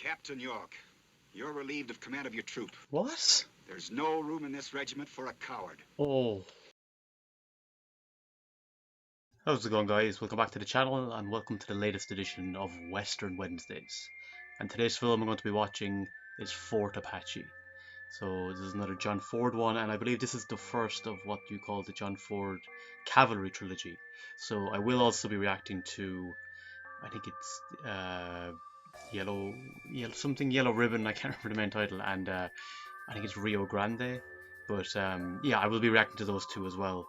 Captain York, you're relieved of command of your troop. What? There's no room in this regiment for a coward. Oh. How's it going, guys? Welcome back to the channel and welcome to the latest edition of Western Wednesdays. And today's film I'm going to be watching is Fort Apache. So this is another John Ford one, and I believe this is the first of what you call the John Ford Cavalry trilogy. So I will also be reacting to, I think it's Yellow Ribbon, I can't remember the main title, and I think it's Rio Grande. But yeah, I will be reacting to those two as well,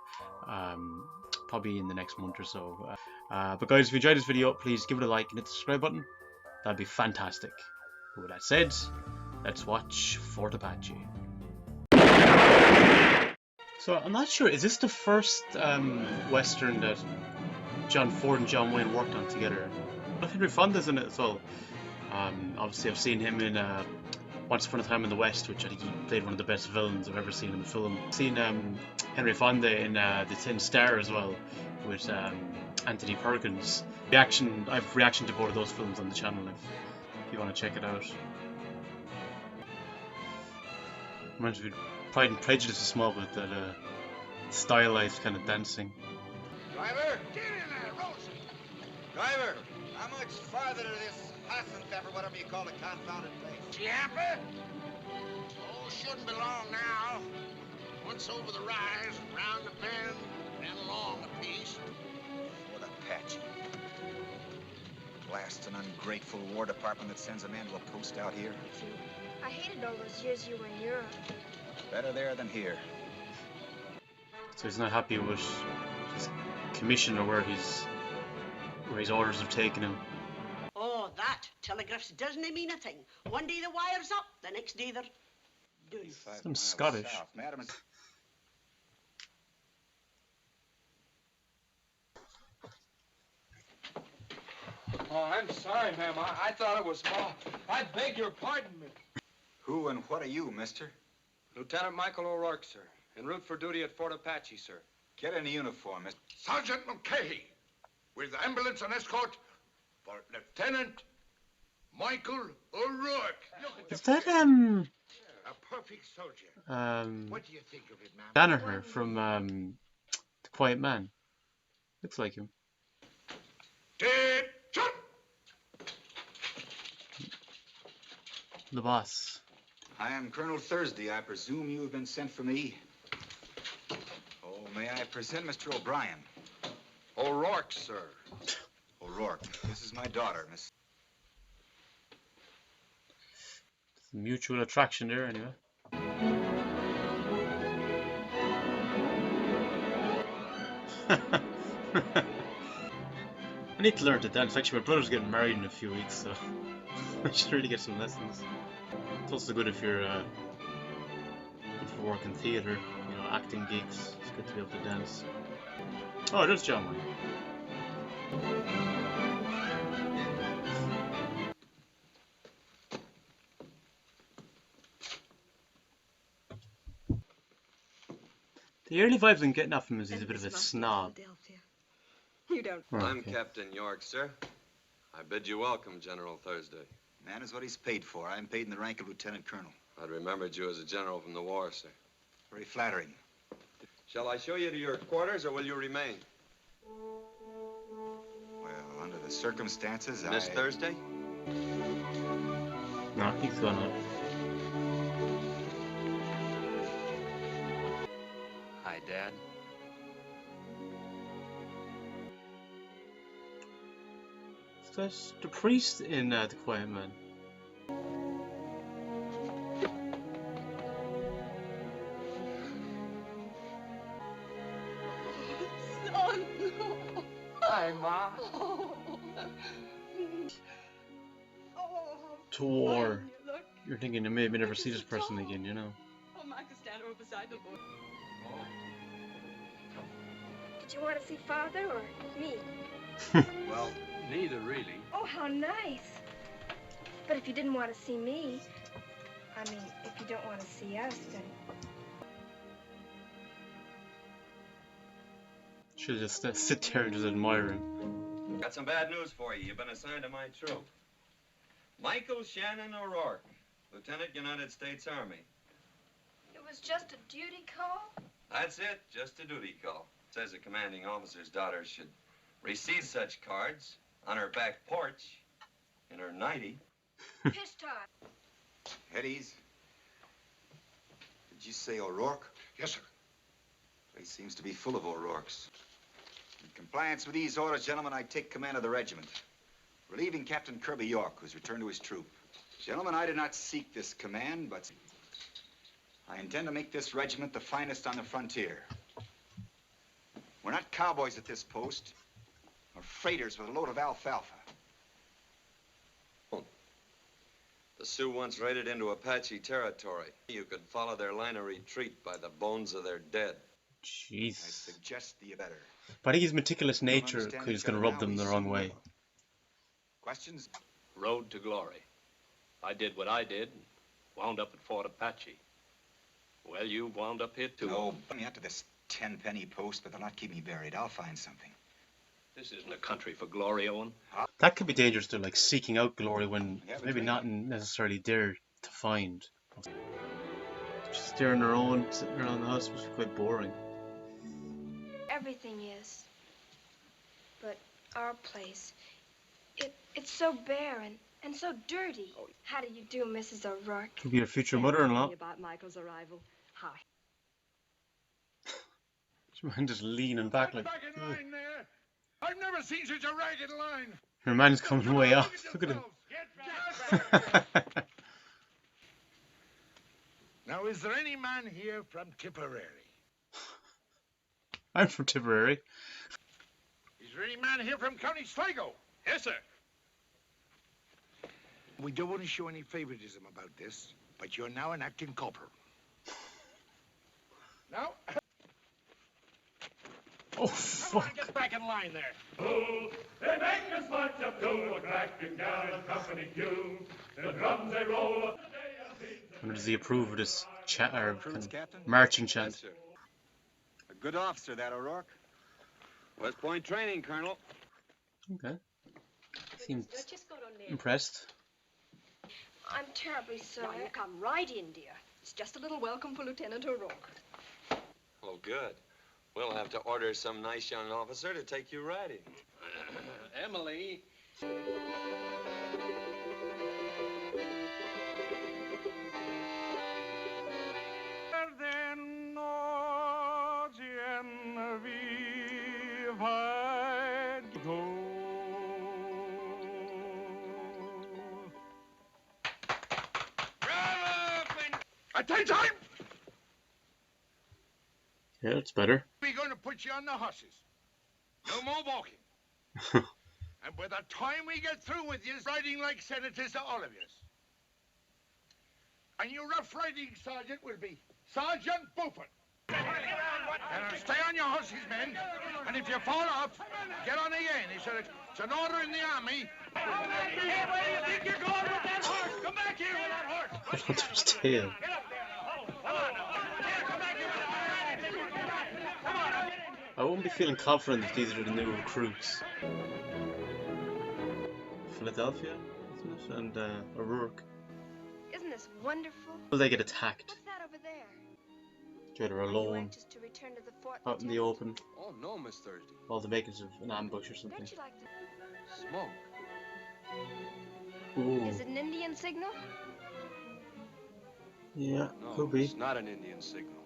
probably in the next month or so. But guys, if you enjoyed this video, please give it a like and hit the subscribe button. That'd be fantastic. But with that said, let's watch Fort Apache. So I'm not sure, is this the first Western that John Ford and John Wayne worked on together? Henry Fonda's in it as well. Obviously I've seen him in Once Upon a Time in the West, which I think he played one of the best villains I've ever seen in the film. I've seen Henry Fonda in The Tin Star as well, with Anthony Perkins. I've reaction to both of those films on the channel if you want to check it out. Reminds me of Pride and Prejudice a small bit, that stylized kind of dancing. Driver, get in there, Rosie. Driver, how much farther to this Hassenpfeffer, or whatever you call the confounded place? Chiappa? Oh, shouldn't be long now. Once over the rise, round the bend, and along a piece. Fort Apache. Blast an ungrateful War Department that sends a man to a post out here. I hated all those years you were in Europe. Better there than here. So he's not happy with his commission or where his orders have taken him. Oh, that. Telegraphs doesn't mean a thing. One day the wire's up, the next day they're done. Some Scottish. South. Madam, Oh, I'm sorry, ma'am. I thought it was Ma. I beg your pardon, ma'am. who and what are you, mister? Lieutenant Michael O'Rourke, sir. En route for duty at Fort Apache, sir. Get in the uniform, mister. Sergeant Mulcahy, with ambulance and escort for Lieutenant Michael O'Rourke. Is that A perfect soldier. What do you think of it, ma'am? Danaher from The Quiet Man? Looks like him. Dead shot. The boss. I am Colonel Thursday. I presume you have been sent for me. Oh, may I present Mr. O'Brien? O'Rourke, sir. O'Rourke. This is my daughter, Miss. Mutual attraction there, anyway. I need to learn to dance. Actually, my brother's getting married in a few weeks, so I should really get some lessons. It's also good if you're working theatre, you know, acting gigs. It's good to be able to dance. Oh, there's John Wayne. The early vibes I'm getting off him is he's a bit of a snob. You don't. Oh, I'm okay. Captain York, sir. I bid you welcome, General Thursday. Man is what he's paid for. I'm paid in the rank of Lieutenant Colonel. I'd remembered you as a general from the war, sir. Very flattering. Shall I show you to your quarters, or will you remain? Well, under the circumstances, Miss Thursday? No, he's gonna. Hi, Dad. That's the priest in The Quiet Man. Son! Hi, Ma. To war. You're thinking, you maybe never see this person again, you know? Oh, Mike is standing over beside the boy. Did you want to see Father or me? Well, neither really. Oh, how nice. But if you didn't want to see me, I mean, if you don't want to see us, then... Should just sit there and just admire him. Got some bad news for you. You've been assigned to my troop. Michael Shannon O'Rourke, Lieutenant, United States Army. It was just a duty call? That's it, just a duty call. It says a commanding officer's daughter should receive such cards on her back porch in her nightie. Piss time. Eddie's. Did you say O'Rourke? Yes, sir. Place seems to be full of O'Rourkes. In compliance with these orders, gentlemen, I take command of the regiment, relieving Captain Kirby York, who's returned to his troop. Gentlemen, I did not seek this command, but I intend to make this regiment the finest on the frontier. We're not cowboys at this post, or freighters with a load of alfalfa. The Sioux once raided into Apache territory. You could follow their line of retreat by the bones of their dead. I Jeez. suggest the better. But I think his meticulous nature understand is each going to other rub now, them we the see wrong you way. know. Questions? Road to glory. I did what I did, wound up at Fort Apache. Well, you wound up here too. No, put me out to this 10-penny post, but they'll not keep me buried. I'll find something. This isn't a country for glory, Owen. That could be dangerous to like seeking out glory when Yeah, it's but maybe really- not necessarily there to find. Just there on their own, sitting around the house must be quite boring. Everything is. But our place, it's so bare and so dirty. How do you do, Mrs. O'Rourke? Could be your future mother-in-law. About Michael's arrival. Hi. Man just leaning back like. Back in line there. I've never seen such a ragged line. Your man's coming way off. Look at him. Get back. Now, is there any man here from Tipperary? I'm from Tipperary. Is there any man here from County Sligo? Yes, sir. We don't want to show any favoritism about this, but you're now an acting corporal. Now, Oh come on, fuck! get back in line there. They make us march up to a cracking down a company queue. The drums they roll up. And does he approve of this chat or Cruise, kind of Captain? marching Yes, chant? sir. A good officer, that O'Rourke. West Point training, Colonel. Okay. Seems Just got on there. impressed. I'm terribly sorry. Now, you come right in, dear. It's just a little welcome for Lieutenant O'Rourke. Oh, good. We'll have to order some nice young officer to take you riding. Emily. Attention! Yeah, it's better. We're going to put you on the horses. No more walking. And by the time we get through with you, riding like senators to all of you. And your rough riding sergeant will be Sergeant Beaufort. And stay on your horses, men. And if you fall off, get on again. It's an order in the army. Hey, where do you think you're going with that horse? Come back here with that horse. I don't his tail. Get up there now. Come on now. Here, come back here with that horse. Come on now. I wouldn't be feeling confident if these are the new recruits. Philadelphia, isn't it? And O'Rourke. Isn't this wonderful? Will they get attacked? What's that over there? They're Are you alone, anxious to return to the fort, out in the Lieutenant? open, Oh, no, Miss Thursday. all the makings of an ambush or something. Don't you like to... Smoke. Ooh, Is it an Indian signal? yeah, No, could be. it's not an Indian signal.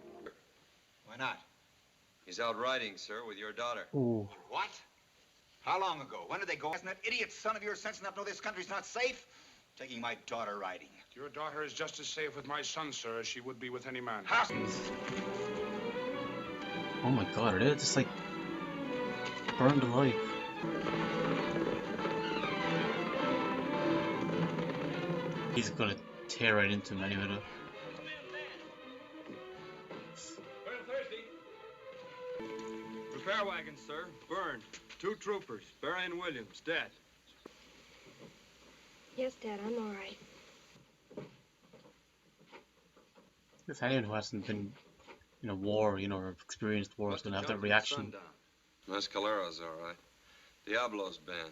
Why not? He's out riding, sir, with your daughter. Ooh, What? How long ago? When did they go? Hasn't that idiot son of yours sense enough to know this country's not safe? Taking my daughter riding. Your daughter is just as safe with my son, sir, as she would be with any man. oh my god, are they just like burned alive? He's gonna tear right into him any minute. Repair wagon, sir. Burned. 2 troopers. Barry and Williams, dead. Yes, Dad, I'm all right. If anyone who hasn't been in a war, you know, or experienced war is gonna have that reaction. Mescalero's all right. Diablo's band.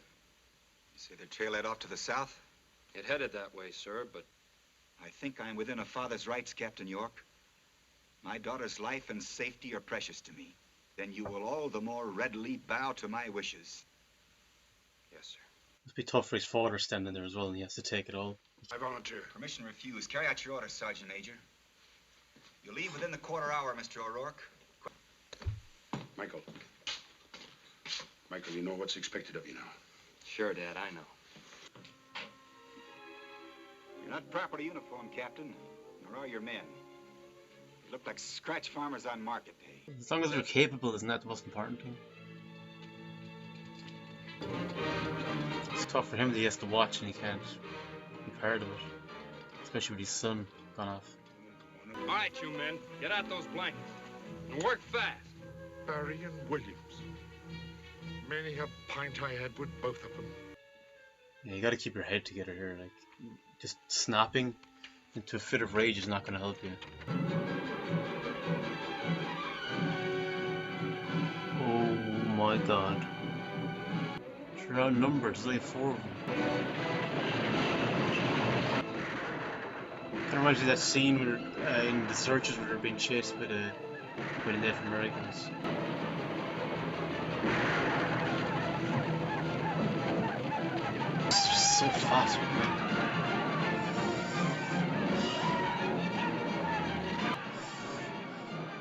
You say the trail led off to the south? It headed that way, sir, but... I think I'm within a father's rights, Captain York. My daughter's life and safety are precious to me. Then you will all the more readily bow to my wishes. Yes, sir. Must be tough for his father standing there as well, and he has to take it all. I volunteer. Permission refused. Carry out your orders, Sergeant Major. You leave within the quarter hour, Mr. O'Rourke. Michael. Michael, you know what's expected of you now. Sure, Dad, I know. You're not properly uniformed, Captain, nor are your men. You look like scratch farmers on market day. As long as they're capable, isn't that the most important thing? It's tough for him that he has to watch and he can't be part of it. Especially with his son gone off. All right, you men, get out those blankets. And work fast. Barry and Williams. Many a pint I had with both of them. Yeah, you gotta keep your head together here. Like, just snapping into a fit of rage is not gonna help you. Oh my god. They're outnumbered, there's only 4 of them. Kind of reminds me of that scene where, in the searches where they're being chased by the Native Americans. It's just so fast, man.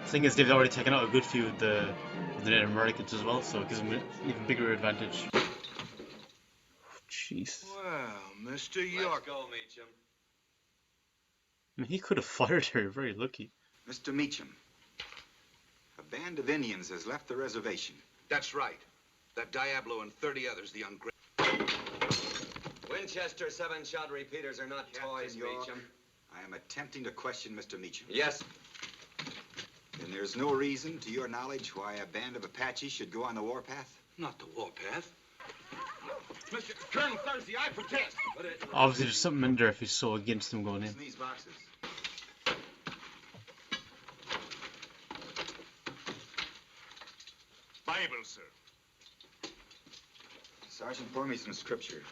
The thing is, they've already taken out a good few of the Native Americans as well, so it gives them an even bigger advantage. Jeez. Well, Mr. York. Let's go, Meacham. I mean, he could have fired her, very lucky. Mr. Meacham, a band of Indians has left the reservation. That's right. That Diablo and 30 others, the ungrateful. Winchester 7-shot repeaters are not toys, York, Meacham. I am attempting to question Mr. Meacham. Yes. And there's no reason, to your knowledge, why a band of Apaches should go on the warpath? Not the warpath. Mr. Colonel Thursday, I protest. Obviously, there's something in there if he's so against them going in. What's in these boxes? Bible, sir. Sergeant, pour me some scripture.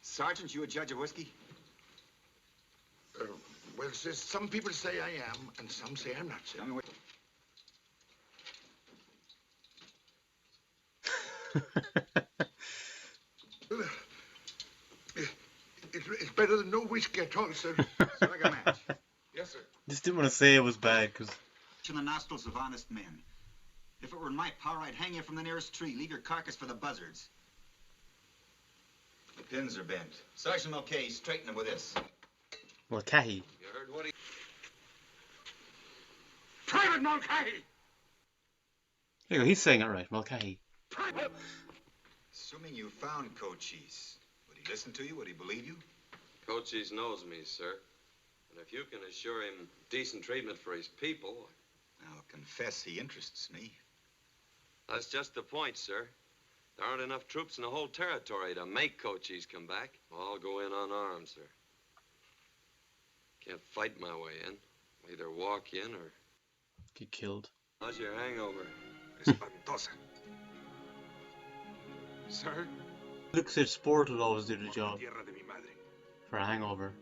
Sergeant, you a judge of whiskey? Well, sir, some people say I am, and some say I'm not, sir. Tell me what... It's better than no whiskey at all, sir. Strike a match. Yes, sir. Just didn't want to say it was bad, because... In the nostrils of honest men. If it were in my power, I'd hang you from the nearest tree. Leave your carcass for the buzzards. The pins are bent. Sergeant Mulcahy, straighten them with this. Mulcahy. You heard what he... Private Mulcahy! There you go, he's saying it right, Mulcahy. Private! Assuming you found Cochise, would he listen to you? Would he believe you? Cochise knows me, sir. And if you can assure him decent treatment for his people... I'll confess he interests me. That's just the point, sir. There aren't enough troops in the whole territory to make Cochise come back. I'll go in unarmed, sir. Can't fight my way in. Either walk in or... Get killed. How's your hangover? Espantosa. Sir? Looks like sport will always do the job for a hangover.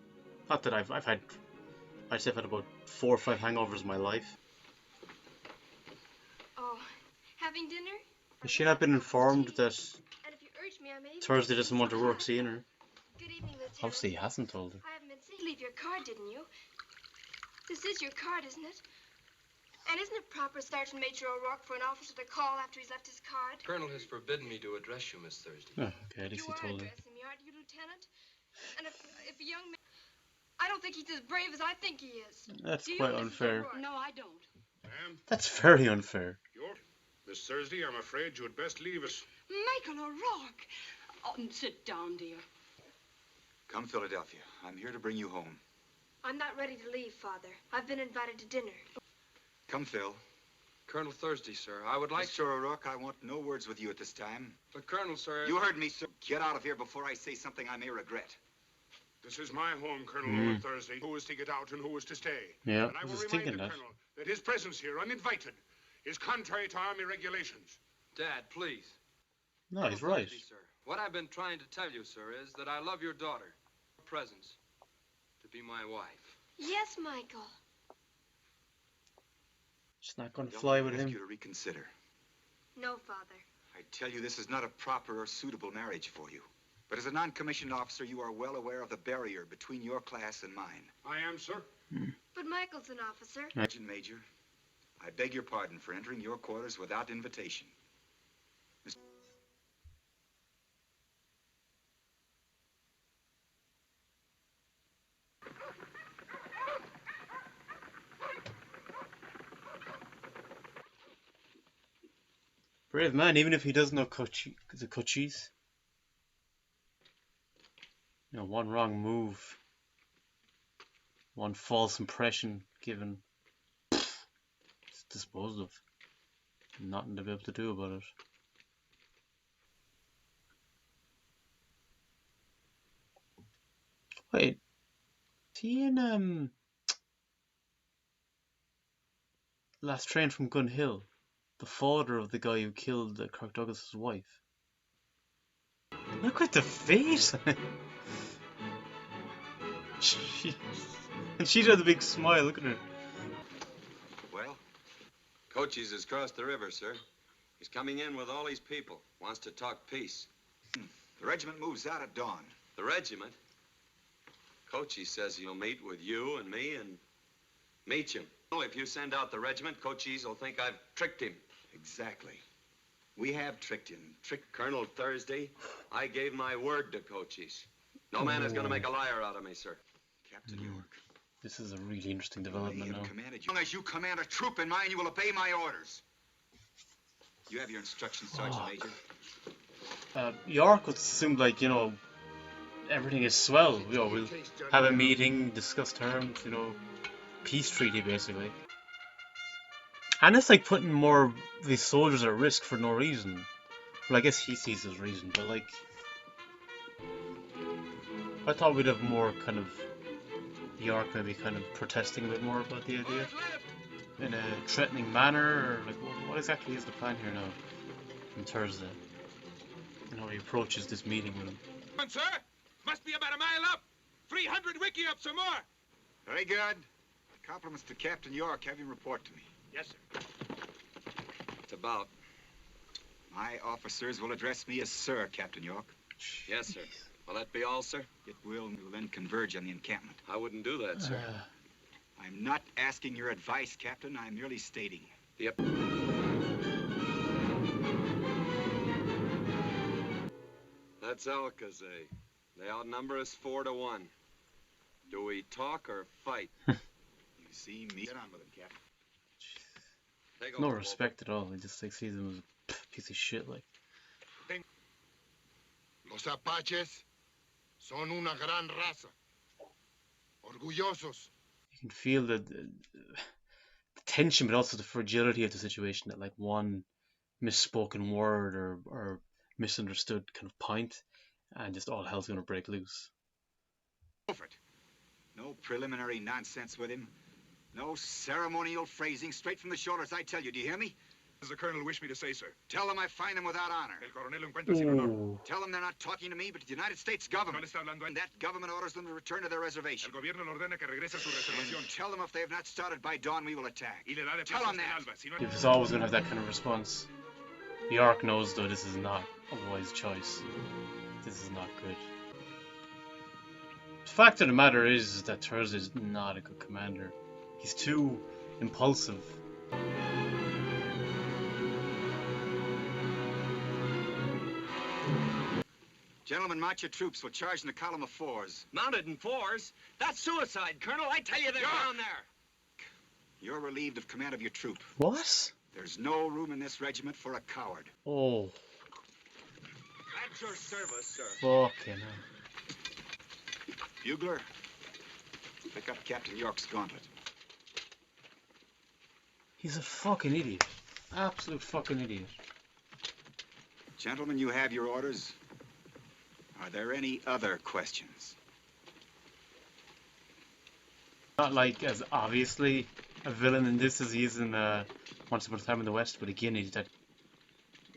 Not that I'd say I've had about 4 or 5 hangovers in my life. Oh, having dinner? Has she not been informed that And if you urge me, I may... Thursday doesn't want to work seeing her? Good evening, Lieutenant. Obviously he hasn't told her. I haven't been saying leave your card, didn't you? This is your card, isn't it? And isn't it proper, Sergeant Major O'Rourke, for an officer to call after he's left his card? Colonel has forbidden me to address you, Miss Thursday. Oh, okay, at least You he are told her. addressing me, aren't you, Lieutenant? And if a young man... I don't think he's as brave as I think he is. That's Do you, quite Mrs. unfair. O'Rourke? No, I don't. Ma'am, That's very unfair. Miss Thursday, I'm afraid you had best leave us. Michael O'Rourke. Oh, sit down, dear. Come, Philadelphia. I'm here to bring you home. I'm not ready to leave, Father. I've been invited to dinner. Come, Phil. Colonel Thursday, sir, I would like... Mr. O'Rourke, I want no words with you at this time. But, Colonel, sir... You heard me, sir. Get out of here before I say something I may regret. This is my home, Colonel Owen Thursday. Who is to get out and who is to stay? Yeah, and I I will was remind thinking the that. Colonel that his presence here, uninvited, is contrary to Army regulations. Dad, please. No, he's right. Thursday, sir. What I've been trying to tell you, sir, is that I love your daughter. Her presence to be my wife. Yes, Michael. She's not going to fly with I ask him. you to reconsider. No, Father. I tell you, this is not a proper or suitable marriage for you. But as a non-commissioned officer, you are well aware of the barrier between your class and mine. I am, sir. But Michael's an officer. Sergeant Major, I beg your pardon for entering your quarters without invitation. Brave man, even if he doesn't know the Cochise. You know, one wrong move, one false impression given, it's disposed of. Nothing to be able to do about it. Wait, is he in Last Train from Gun Hill? The father of the guy who killed Kirk Douglas's wife. Look at the face! And she's got a big smile, look at her. Well? Cochise has crossed the river, sir. He's coming in with all his people. Wants to talk peace. The regiment moves out at dawn. The regiment? Cochise says he'll meet with you and me and Meacham. Oh, if you send out the regiment, Cochise will think I've tricked him. Exactly. We have tricked him. Colonel Thursday, I gave my word to Cochise. No man is going to make a liar out of me, sir. Captain York. This is a really interesting development now. As long as you command a troop in mine, you will obey my orders. You have your instructions, Sergeant Major. York would assume, like, you know, everything is swell. You know, we'll have a meeting, discuss terms, you know, peace treaty basically. And it's like putting more of these soldiers at risk for no reason. Well, I guess he sees as reason, but like, I thought we'd have more kind of York maybe kind of protesting a bit more about the idea in a threatening manner, or like what exactly is the plan here now on Thursday? And how he approaches this meeting with him. Sir, must be about a mile up. 300 wiki ups or more. Very good. Compliments to Captain York. Have him report to me. Yes, sir. It's about. My officers will address me as Sir, Captain York. Yes, sir. Will that be all, sir? It will. We will then converge on the encampment. I wouldn't do that, sir. I'm not asking your advice, Captain. I'm merely stating. Yep. That's Alcazay. They outnumber us 4-1. Do we talk or fight? You see me. Get on with him, Captain. No respect at all. He just like sees him as a piece of shit. Like. Los Apaches son una gran raza. Orgullosos. You can feel the tension, but also the fragility of the situation. That like one misspoken word or misunderstood kind of point, and just all hell's gonna break loose. No preliminary nonsense with him. No ceremonial phrasing, straight from the shoulders, I tell you. Do you hear me? As the colonel wished me to say, sir. Tell them I find them without honor. El coronel encuentra sin honor. Tell them they're not talking to me, but to the United States government. No le está hablando And that government orders them to return to their reservation. El gobierno le ordena que regrese a su reservación. And tell them if they have not started by dawn, we will attack. Y le da de Tell them that. alba. Si no... If it's always gonna have that kind of response, York knows though this is not a wise choice. This is not good. The fact of the matter is that Thursday's not a good commander. He's too impulsive. Gentlemen, march your troops. We'll charge in a column of fours. Mounted in fours? That's suicide, Colonel. I tell you they're down there. You're relieved of command of your troop. What? There's no room in this regiment for a coward. Oh. At your service, sir. Fucking hell. Bugler, pick up Captain York's gauntlet. He's a fucking idiot. Absolute fucking idiot. Gentlemen, you have your orders. Are there any other questions? Not like as obviously a villain in this as he is in Once Upon a Time in the West, but again he's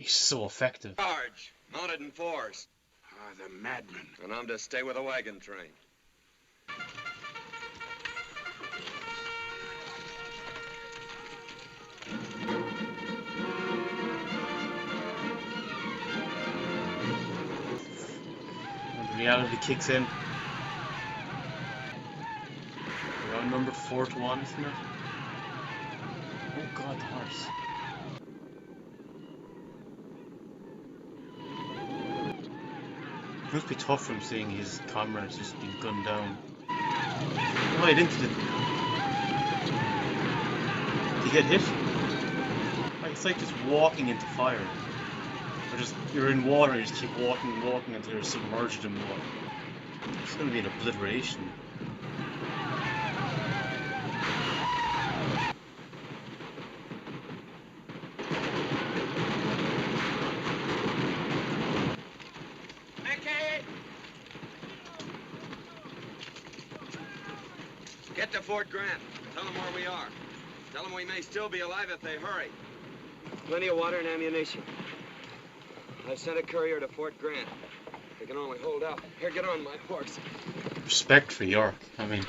so effective. Charge. Mounted in fours. Ah, the madman. And I'm to stay with the wagon train. When reality kicks in. Round number 4-1, isn't it? Oh god, the horse. It must be tough for him seeing his comrades just being gunned down. Right into the... Did he get hit? Like, it's like just walking into fire. Or just, you're in water and you just keep walking and walking until you're submerged in water. It's gonna be an obliteration. Get to Fort Grant. Tell them where we are. Tell them we may still be alive if they hurry. Plenty of water and ammunition. I've sent a courier to Fort Grant. They can only hold out. Here, get on my horse. Respect for York. I mean,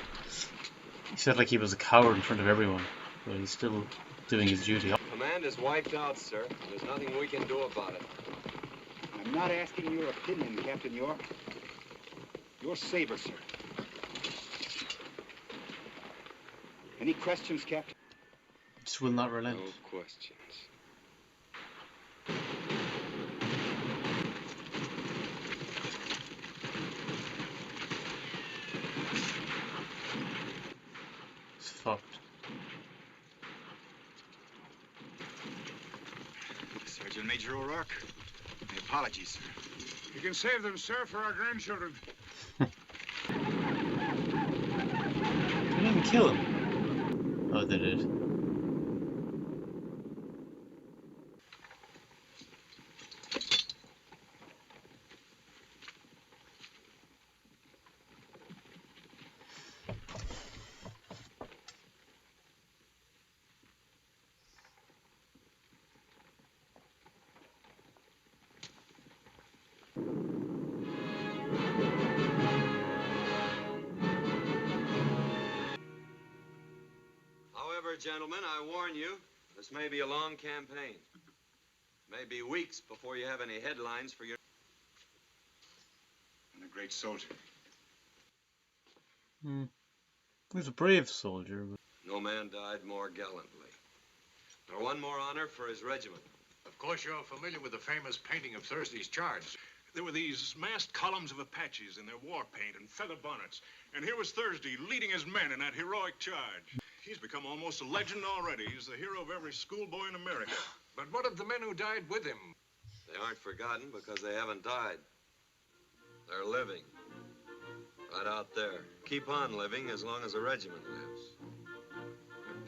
he said like he was a coward in front of everyone, but he's still doing his duty. Command is wiped out, sir. There's nothing we can do about it. I'm not asking your opinion, Captain York. Your saber, sir. Any questions, Captain? Just will not relent. No questions. It's fucked. Sergeant Major O'Rourke. My apologies, sir. You can save them, sir, for our grandchildren. They didn't even kill him. Oh, they did. Gentlemen, I warn you, this may be a long campaign. May be weeks before you have any headlines for your... And a great soldier. He was a brave soldier. But... No man died more gallantly. Nor won more honor for his regiment. Of course, you're familiar with the famous painting of Thursday's charge. There were these massed columns of Apaches in their war paint and feather bonnets. And here was Thursday leading his men in that heroic charge. He's become almost a legend already. He's the hero of every schoolboy in America. But what of the men who died with him? They aren't forgotten because they haven't died. They're living. Right out there. Keep on living as long as the regiment lives.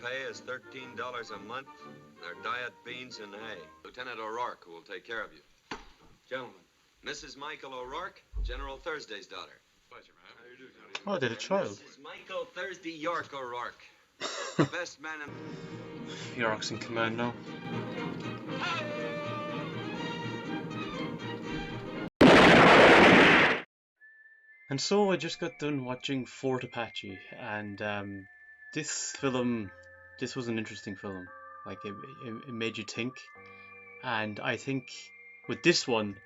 Their pay is $13 a month. Their diet, beans and hay. Lieutenant O'Rourke, who will take care of you. Gentlemen, Mrs. Michael O'Rourke, General Thursday's daughter. Pleasure, man. How do you do, Johnny? Oh, they had a child. Mrs. Michael Thursday York O'Rourke. The best man in... York's in command now. And so I just got done watching Fort Apache, and this was an interesting film. Like it made you think, and I think with this one,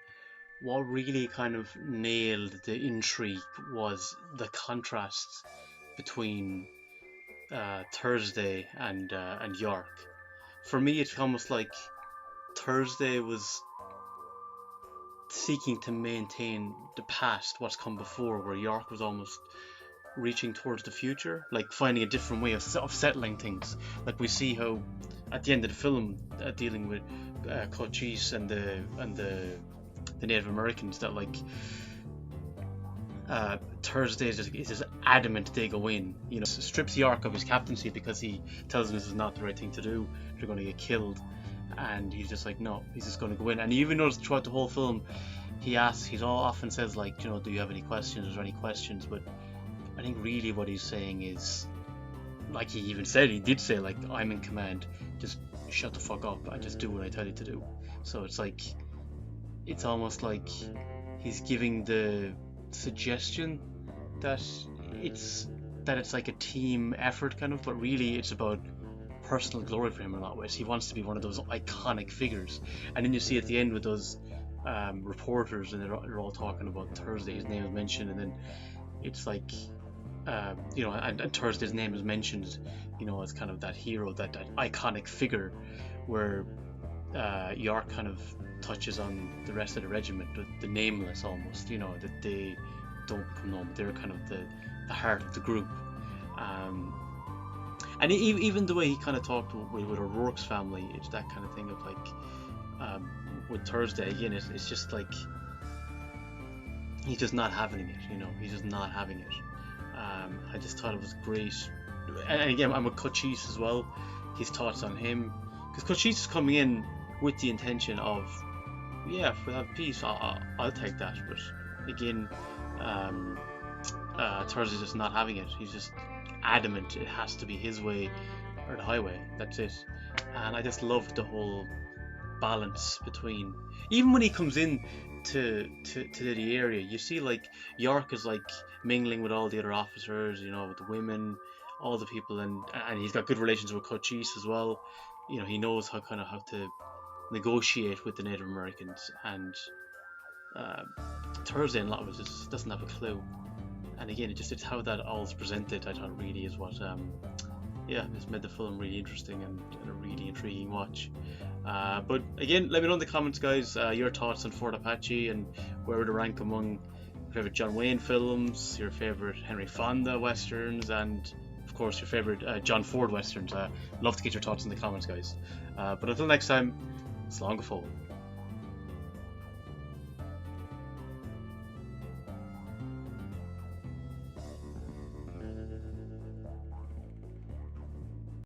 what really kind of nailed the intrigue was the contrasts between Thursday and York. For me, it's almost like Thursday was seeking to maintain the past, what's come before, where York was almost reaching towards the future, like finding a different way of settling things. Like we see how at the end of the film, dealing with Cochise and the Native Americans, that like Thursday is just adamant they go in, you know, strips York of his captaincy because he tells him this is not the right thing to do, they're going to get killed, and he's just like, no, he's just going to go in. And you even notice throughout the whole film, he often says, like, you know, do you have any questions, is there any questions? But I think really what he's saying is, like he did say, like, I'm in command, just shut the fuck up and just do what I tell you to do. So it's like, it's almost like he's giving the suggestion that it's like a team effort kind of, but really it's about personal glory for him in a lot of ways. He wants to be one of those iconic figures, and then you see at the end with those reporters, and they're all talking about Thursday. His name is mentioned, and then it's like you know, and Thursday's name is mentioned, you know, as kind of that hero, that iconic figure, where York kind of touches on the rest of the regiment, the nameless almost, you know, that they don't come home. They're kind of the heart of the group. And even the way he kind of talked with O'Rourke's family, it's that kind of thing of like, with Thursday again, it's just like he's just not having it, you know, he's just not having it. I just thought it was great, and again, I'm with Cochise as well. His thoughts on him, because Cochise is coming in with the intention of, yeah, if we have peace, I'll take that. But again, Thursday's just not having it. He's just adamant it has to be his way or the highway. That's it. And I just loved the whole balance between, even when he comes in to the area, you see like York is like mingling with all the other officers, you know, with the women, all the people, and he's got good relations with Cochise as well. You know, he knows how to negotiate with the Native Americans, and Thursday in a lot of it just doesn't have a clue. And again, it's how that all is presented, I thought really is what just made the film really interesting and a really intriguing watch. But again, let me know in the comments, guys, your thoughts on Fort Apache, and where would you rank among your favorite John Wayne films, your favorite Henry Fonda westerns, and of course your favorite John Ford westerns. Love to get your thoughts in the comments, guys. But until next time, it's long ago.